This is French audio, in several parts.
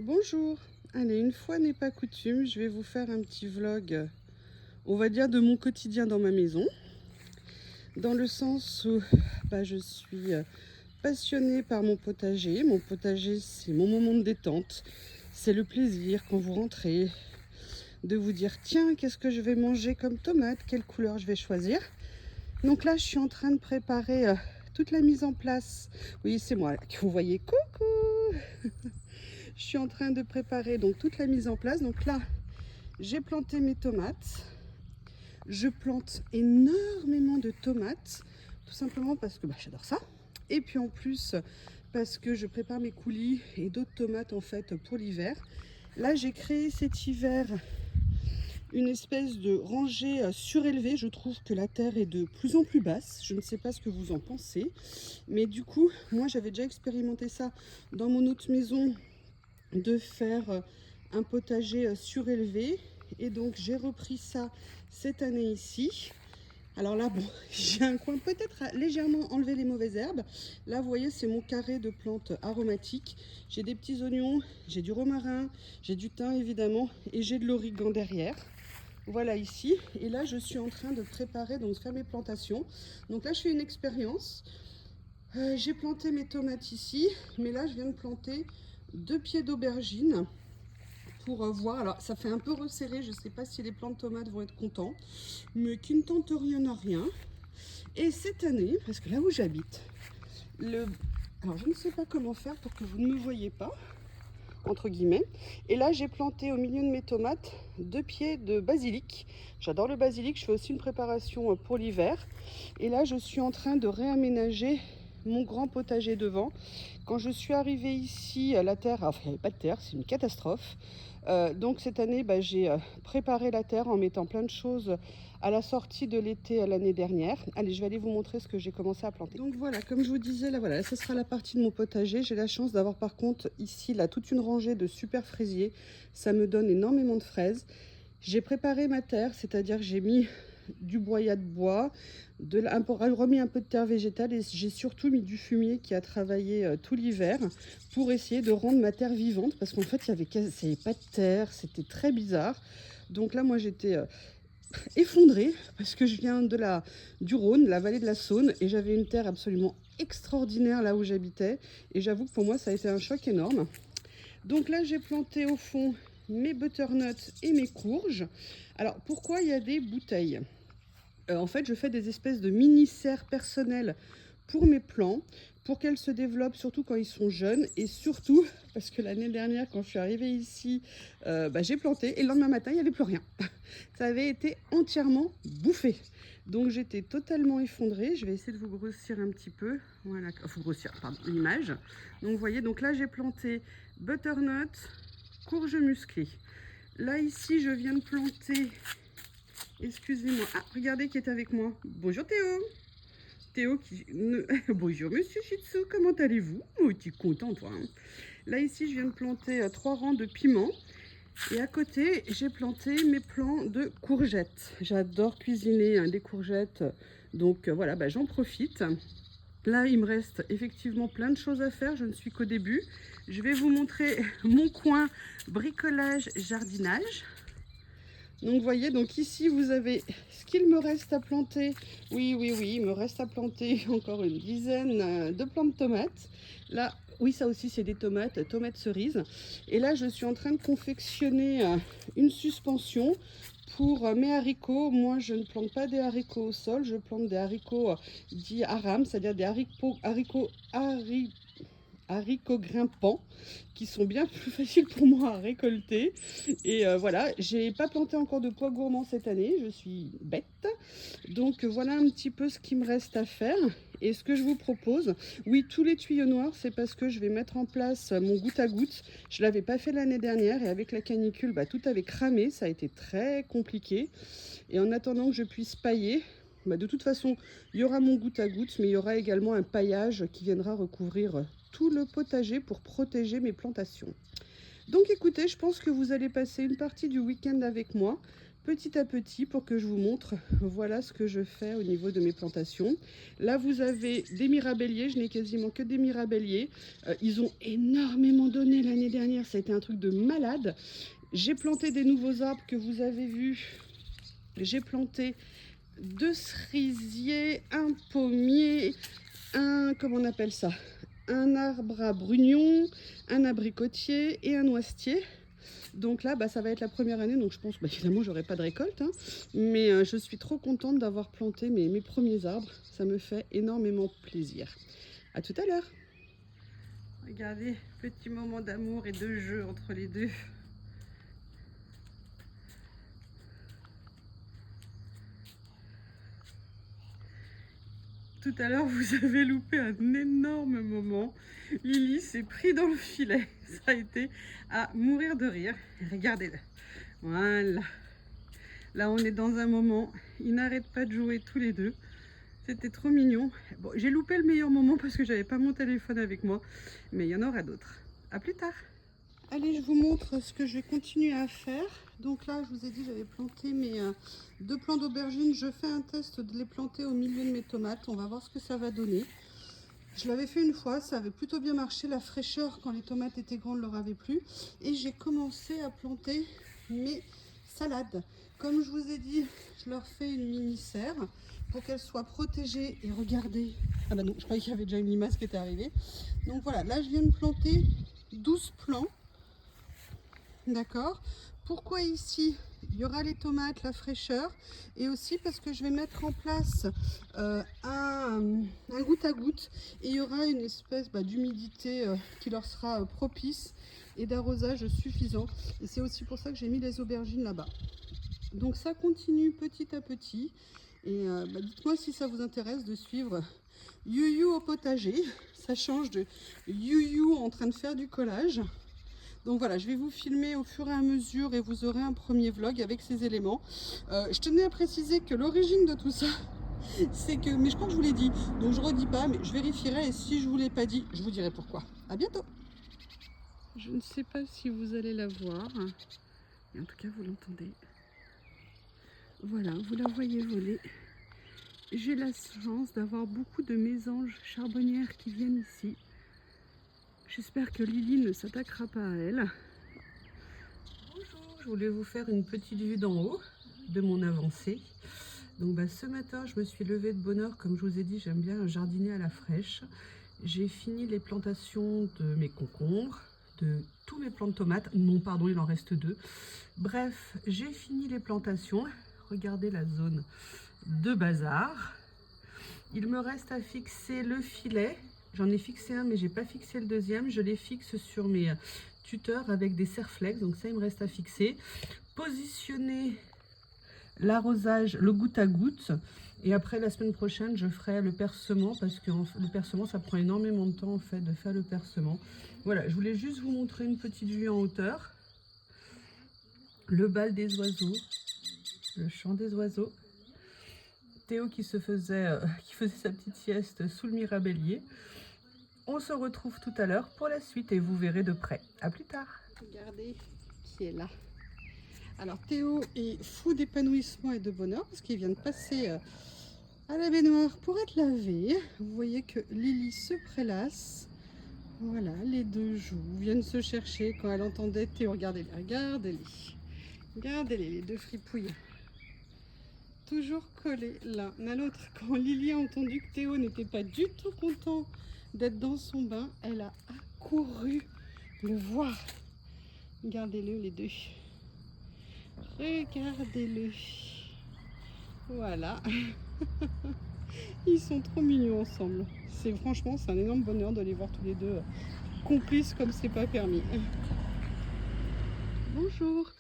Bonjour, allez, une fois n'est pas coutume, je vais vous faire un petit vlog, on va dire de mon quotidien dans ma maison, dans le sens où je suis passionnée par mon potager. Mon potager, c'est mon moment de détente, c'est le plaisir quand vous rentrez, de vous dire tiens, qu'est-ce que je vais manger comme tomate, quelle couleur je vais choisir. Donc là, je suis en train de préparer toute la mise en place. Oui, c'est moi que vous voyez, coucou. Je suis en train de préparer donc toute la mise en place. Donc là, j'ai planté mes tomates. Je plante énormément de tomates, tout simplement parce que j'adore ça. Et puis en plus, parce que je prépare mes coulis et d'autres tomates en fait pour l'hiver. Là, j'ai créé cet hiver une espèce de rangée surélevée. Je trouve que la terre est de plus en plus basse. Je ne sais pas ce que vous en pensez. Mais du coup, moi, j'avais déjà expérimenté ça dans mon autre maison, de faire un potager surélevé. Et donc, j'ai repris ça cette année ici. Alors là, bon, j'ai un coin peut-être légèrement enlevé les mauvaises herbes. Là, vous voyez, c'est mon carré de plantes aromatiques. J'ai des petits oignons, j'ai du romarin, j'ai du thym évidemment, et j'ai de l'origan derrière. Voilà ici. Et là, je suis en train de préparer, donc de faire mes plantations. Donc là, je fais une expérience. J'ai planté mes tomates ici, mais là, je viens de planter 2 pieds d'aubergine pour voir. Alors, ça fait un peu resserré. Je ne sais pas si les plants de tomates vont être contents, mais qui ne tente rien à rien. Et cette année, parce que là où j'habite, alors je ne sais pas comment faire pour que vous ne me voyez pas, entre guillemets. Et là, j'ai planté au milieu de mes tomates 2 pieds de basilic. J'adore le basilic, je fais aussi une préparation pour l'hiver. Et là, je suis en train de réaménager mon grand potager devant. Quand je suis arrivée ici, la terre, enfin il n'y avait pas de terre, c'est une catastrophe. Donc cette année, j'ai préparé la terre en mettant plein de choses à la sortie de l'été l'année dernière. Allez, je vais aller vous montrer ce que j'ai commencé à planter. Donc voilà, comme je vous disais, là voilà, ce sera la partie de mon potager. J'ai la chance d'avoir par contre ici là toute une rangée de super fraisiers. Ça me donne énormément de fraises. J'ai préparé ma terre, c'est-à-dire que j'ai mis du broyat de bois, remis un peu de terre végétale, et j'ai surtout mis du fumier qui a travaillé tout l'hiver pour essayer de rendre ma terre vivante, parce qu'en fait il n'y avait pas de terre, c'était très bizarre. Donc là moi j'étais effondrée parce que je viens du Rhône, la vallée de la Saône, et j'avais une terre absolument extraordinaire là où j'habitais, et j'avoue que pour moi ça a été un choc énorme. Donc là, j'ai planté au fond mes butternuts et mes courges. Alors, pourquoi il y a des bouteilles? En fait, je fais des espèces de mini-serres personnelles pour mes plants, pour qu'elles se développent, surtout quand ils sont jeunes, et surtout parce que l'année dernière, quand je suis arrivée ici, j'ai planté, et le lendemain matin, il n'y avait plus rien. Ça avait été entièrement bouffé. Donc j'étais totalement effondrée. Je vais essayer de vous grossir un petit peu. Voilà, vous grossir, pardon, l'image. Donc vous voyez, donc là j'ai planté butternut, courge musclée. Là ici, je viens de planter, excusez-moi, ah, regardez qui est avec moi. Bonjour Théo. Théo qui... Bonjour Monsieur Shih Tzu, comment allez-vous? Oh, tu es content toi, hein. Là ici, je viens de planter 3 rangs de piments. Et à côté, j'ai planté mes plants de courgettes. J'adore cuisiner des courgettes, donc voilà, j'en profite. Là, il me reste effectivement plein de choses à faire, je ne suis qu'au début. Je vais vous montrer mon coin bricolage jardinage. Donc vous voyez, donc ici vous avez ce qu'il me reste à planter. Oui, il me reste à planter encore une dizaine de plants de tomates. Là, oui, ça aussi c'est des tomates cerises. Et là, je suis en train de confectionner une suspension pour mes haricots. Moi, je ne plante pas des haricots au sol, je plante des haricots dits aram, c'est-à-dire des haricots grimpants qui sont bien plus faciles pour moi à récolter. Et voilà, j'ai pas planté encore de pois gourmands cette année, je suis bête. Donc voilà un petit peu ce qu'il me reste à faire. Et ce que je vous propose, oui, tous les tuyaux noirs, c'est parce que je vais mettre en place mon goutte à goutte. Je l'avais pas fait l'année dernière, et avec la canicule, tout avait cramé, ça a été très compliqué. Et en attendant que je puisse pailler, de toute façon, il y aura mon goutte à goutte, mais il y aura également un paillage qui viendra recouvrir tout le potager pour protéger mes plantations. Donc écoutez, je pense que vous allez passer une partie du week-end avec moi, petit à petit, pour que je vous montre, voilà ce que je fais au niveau de mes plantations. Là, vous avez des mirabelliers, je n'ai quasiment que des mirabelliers. Ils ont énormément donné l'année dernière. dernière, ça a été un truc de malade. J'ai planté des nouveaux arbres que vous avez vus. J'ai planté 2 cerisiers, un pommier, un, comment on appelle ça, un arbre à brugnon, un abricotier et un noisetier. Donc là, ça va être la première année, donc je pense, évidemment, j'aurai pas de récolte, hein, mais je suis trop contente d'avoir planté mes premiers arbres. Ça me fait énormément plaisir. À tout à l'heure. Regardez, petit moment d'amour et de jeu entre les deux. Tout à l'heure, vous avez loupé un énorme moment. Lily s'est pris dans le filet. Ça a été à mourir de rire. Regardez-le. Voilà. Là, on est dans un moment. Ils n'arrêtent pas de jouer tous les deux. C'était trop mignon. Bon, j'ai loupé le meilleur moment parce que j'avais pas mon téléphone avec moi. Mais il y en aura d'autres. À plus tard. Allez, je vous montre ce que je vais continuer à faire. Donc là, je vous ai dit, j'avais planté mes 2 plants d'aubergines. Je fais un test de les planter au milieu de mes tomates. On va voir ce que ça va donner. Je l'avais fait une fois, ça avait plutôt bien marché. La fraîcheur, quand les tomates étaient grandes, leur avait plu. Et j'ai commencé à planter mes salades. Comme je vous ai dit, je leur fais une mini-serre pour qu'elles soient protégées. Et regardez, ah bah non, je croyais qu'il y avait déjà une limace qui était arrivée. Donc voilà, là je viens de planter 12 plants. D'accord. Pourquoi ici il y aura les tomates, la fraîcheur, et aussi parce que je vais mettre en place un goutte à goutte, et il y aura une espèce d'humidité qui leur sera propice et d'arrosage suffisant. Et c'est aussi pour ça que j'ai mis les aubergines là-bas. Donc ça continue petit à petit. Et dites-moi si ça vous intéresse de suivre You au potager. Ça change de You en train de faire du collage. Donc voilà, je vais vous filmer au fur et à mesure et vous aurez un premier vlog avec ces éléments. Je tenais à préciser que l'origine de tout ça, c'est que, mais je crois que je vous l'ai dit, donc je ne redis pas, mais je vérifierai et si je ne vous l'ai pas dit, je vous dirai pourquoi. À bientôt. Je ne sais pas si vous allez la voir, mais en tout cas vous l'entendez. Voilà, vous la voyez voler. J'ai la chance d'avoir beaucoup de mésanges charbonnières qui viennent ici. J'espère que Lily ne s'attaquera pas à elle. Bonjour, je voulais vous faire une petite vue d'en haut de mon avancée. Donc ce matin, je me suis levée de bonne heure. Comme je vous ai dit, j'aime bien jardiner à la fraîche. J'ai fini les plantations de mes concombres, de tous mes plants de tomates. Non, pardon, il en reste 2. Bref, j'ai fini les plantations. Regardez la zone de bazar. Il me reste à fixer le filet. J'en ai fixé un, mais j'ai pas fixé le deuxième. Je les fixe sur mes tuteurs avec des serre-flex. Donc ça, il me reste à fixer. Positionner l'arrosage, le goutte à goutte. Et après, la semaine prochaine, je ferai le percement parce que le percement, ça prend énormément de temps en fait de faire le percement. Voilà, je voulais juste vous montrer une petite vue en hauteur. Le bal des oiseaux, le chant des oiseaux. Théo qui faisait sa petite sieste sous le mirabellier. On se retrouve tout à l'heure pour la suite et vous verrez de près. À plus tard. Regardez qui est là. Alors Théo est fou d'épanouissement et de bonheur parce qu'il vient de passer à la baignoire pour être lavé. Vous voyez que Lily se prélasse. Voilà, les 2 joues viennent se chercher quand elle entendait Théo. Regardez-les, regardez-les. Regardez-les, les 2 fripouilles. Toujours collés l'un à l'autre. Quand Lily a entendu que Théo n'était pas du tout content d'être dans son bain, elle a accouru le voir. Regardez-le les 2. Regardez-le. Voilà. Ils sont trop mignons ensemble. Franchement, c'est un énorme bonheur de les voir tous les 2 complices comme c'est pas permis. Bonjour.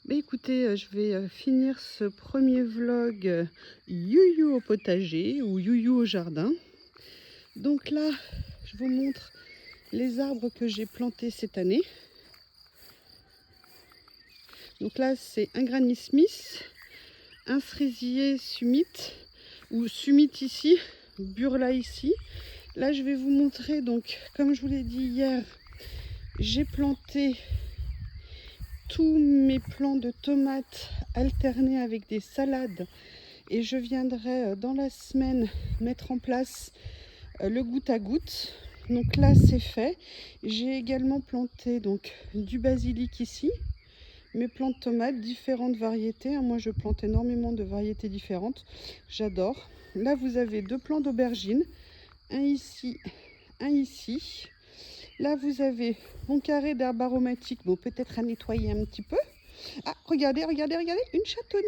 Écoutez, je vais finir ce premier vlog You au potager ou You au jardin. Donc là, je vous montre les arbres que j'ai plantés cette année. Donc là, c'est un Granny Smith, un cerisier Summit, ou Summit ici, Burla ici. Là, je vais vous montrer, donc, comme je vous l'ai dit hier, j'ai planté tous mes plants de tomates alternés avec des salades. Et je viendrai dans la semaine mettre en place le goutte à goutte Donc là c'est fait. J'ai également planté donc du basilic ici. Mes plantes de tomates, différentes variétés. Moi, je plante énormément de variétés différentes. J'adore. Là, vous avez 2 plants d'aubergines. Un ici, un ici. Là, vous avez mon carré d'herbes aromatiques. Bon, peut-être à nettoyer un petit peu. Ah, regardez, regardez, regardez, une chatonne.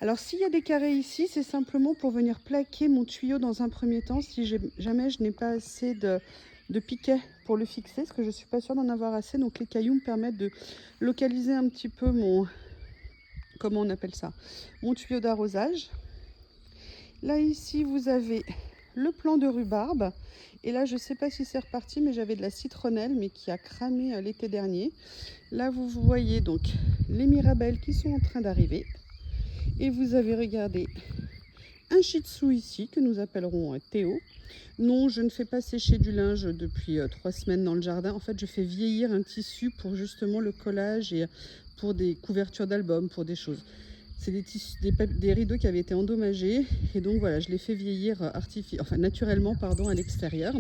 Alors, s'il y a des carrés ici, c'est simplement pour venir plaquer mon tuyau dans un premier temps. Si jamais je n'ai pas assez de piquet pour le fixer, parce que je ne suis pas sûre d'en avoir assez. Donc les cailloux me permettent de localiser un petit peu mon, comment on appelle ça, mon tuyau d'arrosage. Là ici vous avez le plant de rhubarbe, et là je ne sais pas si c'est reparti, mais j'avais de la citronnelle mais qui a cramé l'été dernier. Là vous voyez donc les mirabelles qui sont en train d'arriver, et vous avez, regardé, un shih tzu ici que nous appellerons Théo. Non, je ne fais pas sécher du linge depuis 3 semaines dans le jardin. En fait, je fais vieillir un tissu pour justement le collage et pour des couvertures d'albums, pour des choses. C'est des rideaux qui avaient été endommagés, et donc voilà, je les fais vieillir naturellement, pardon, à l'extérieur.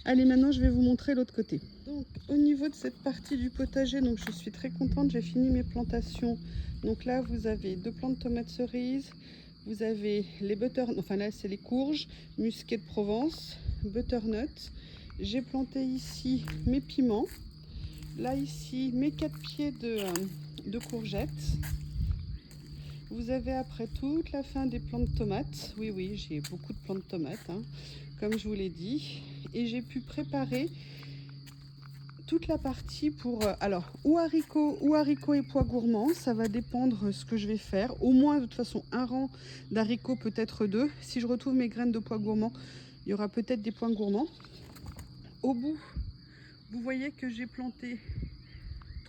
Allez, maintenant je vais vous montrer l'autre côté. Donc au niveau de cette partie du potager, donc je suis très contente, j'ai fini mes plantations. Donc là vous avez 2 plants de tomates cerises, vous avez les là c'est les courges, musqué de Provence, butternut. J'ai planté ici mes piments. Là ici mes 4 pieds de courgettes. Vous avez après toute la fin des plants de tomates. Oui, oui, j'ai beaucoup de plants de tomates, hein, comme je vous l'ai dit. Et j'ai pu préparer toute la partie pour, alors, ou haricots et pois gourmands. Ça va dépendre ce que je vais faire. Au moins, de toute façon, un rang d'haricots, peut-être 2. Si je retrouve mes graines de pois gourmands, il y aura peut-être des pois gourmands. Au bout, vous voyez que j'ai planté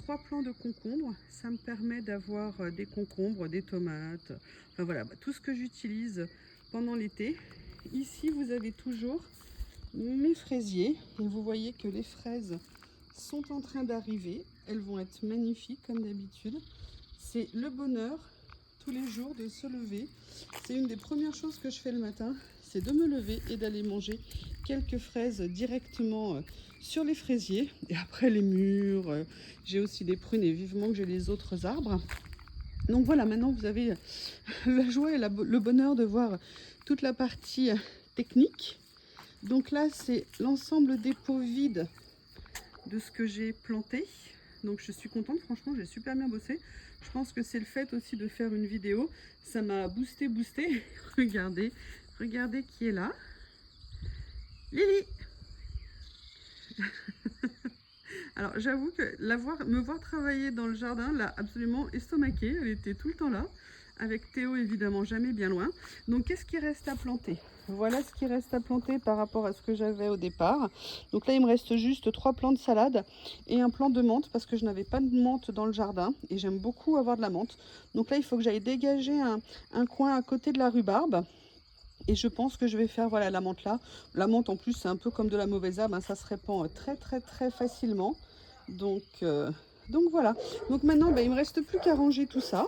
3 plants de concombres. Ça me permet d'avoir des concombres, des tomates, enfin voilà, tout ce que j'utilise pendant l'été. Ici vous avez toujours mes fraisiers, et vous voyez que les fraises sont en train d'arriver. Elles vont être magnifiques comme d'habitude. C'est le bonheur tous les jours de se lever. C'est une des premières choses que je fais le matin, c'est de me lever et d'aller manger quelques fraises directement sur les fraisiers. Et après les mûres, j'ai aussi des prunes, et vivement que j'ai les autres arbres. Donc voilà, maintenant vous avez la joie et le bonheur de voir toute la partie technique. Donc là c'est l'ensemble des pots vides de ce que j'ai planté. Donc je suis contente, franchement j'ai super bien bossé. Je pense que c'est le fait aussi de faire une vidéo, ça m'a boosté. Regardez, regardez qui est là. Lily. Alors j'avoue que me voir travailler dans le jardin l'a absolument estomaquée. Elle était tout le temps là, avec Théo évidemment jamais bien loin. Donc qu'est-ce qui reste à planter? Voilà ce qui reste à planter par rapport à ce que j'avais au départ. Donc là il me reste juste 3 plants de salade et un plant de menthe, parce que je n'avais pas de menthe dans le jardin et j'aime beaucoup avoir de la menthe. Donc là il faut que j'aille dégager un coin à côté de la rhubarbe. Et je pense que je vais faire, voilà, la menthe là. La menthe en plus c'est un peu comme de la mauvaise herbe, hein, ça se répand très facilement. Donc voilà. Donc maintenant il ne me reste plus qu'à ranger tout ça.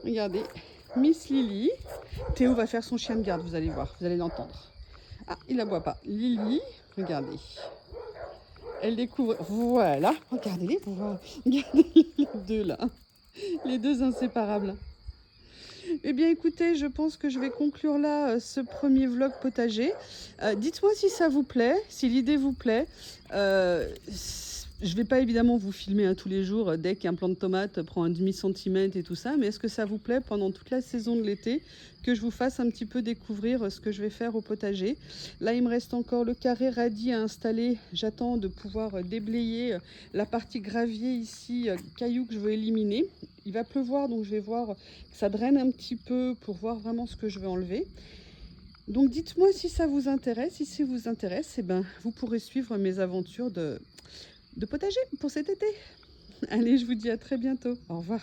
Regardez, Miss Lily. Théo va faire son chien de garde, vous allez voir, vous allez l'entendre. Ah, il ne aboie pas. Lily, regardez. Elle découvre, voilà, regardez-les, regardez les deux là. Les deux inséparables. Eh bien écoutez, je pense que je vais conclure là ce premier vlog potager. Dites-moi si ça vous plaît, si l'idée vous plaît. Je ne vais pas évidemment vous filmer tous les jours dès qu'un plant de tomate prend un demi-centimètre et tout ça, mais est-ce que ça vous plaît pendant toute la saison de l'été que je vous fasse un petit peu découvrir ce que je vais faire au potager? Là, il me reste encore le carré radis à installer. J'attends de pouvoir déblayer la partie gravier ici, cailloux que je veux éliminer. Il va pleuvoir, donc je vais voir que ça draine un petit peu pour voir vraiment ce que je vais enlever. Donc dites-moi si ça vous intéresse. Si ça vous intéresse, eh ben, vous pourrez suivre mes aventures de potager pour cet été. Allez, je vous dis à très bientôt. Au revoir.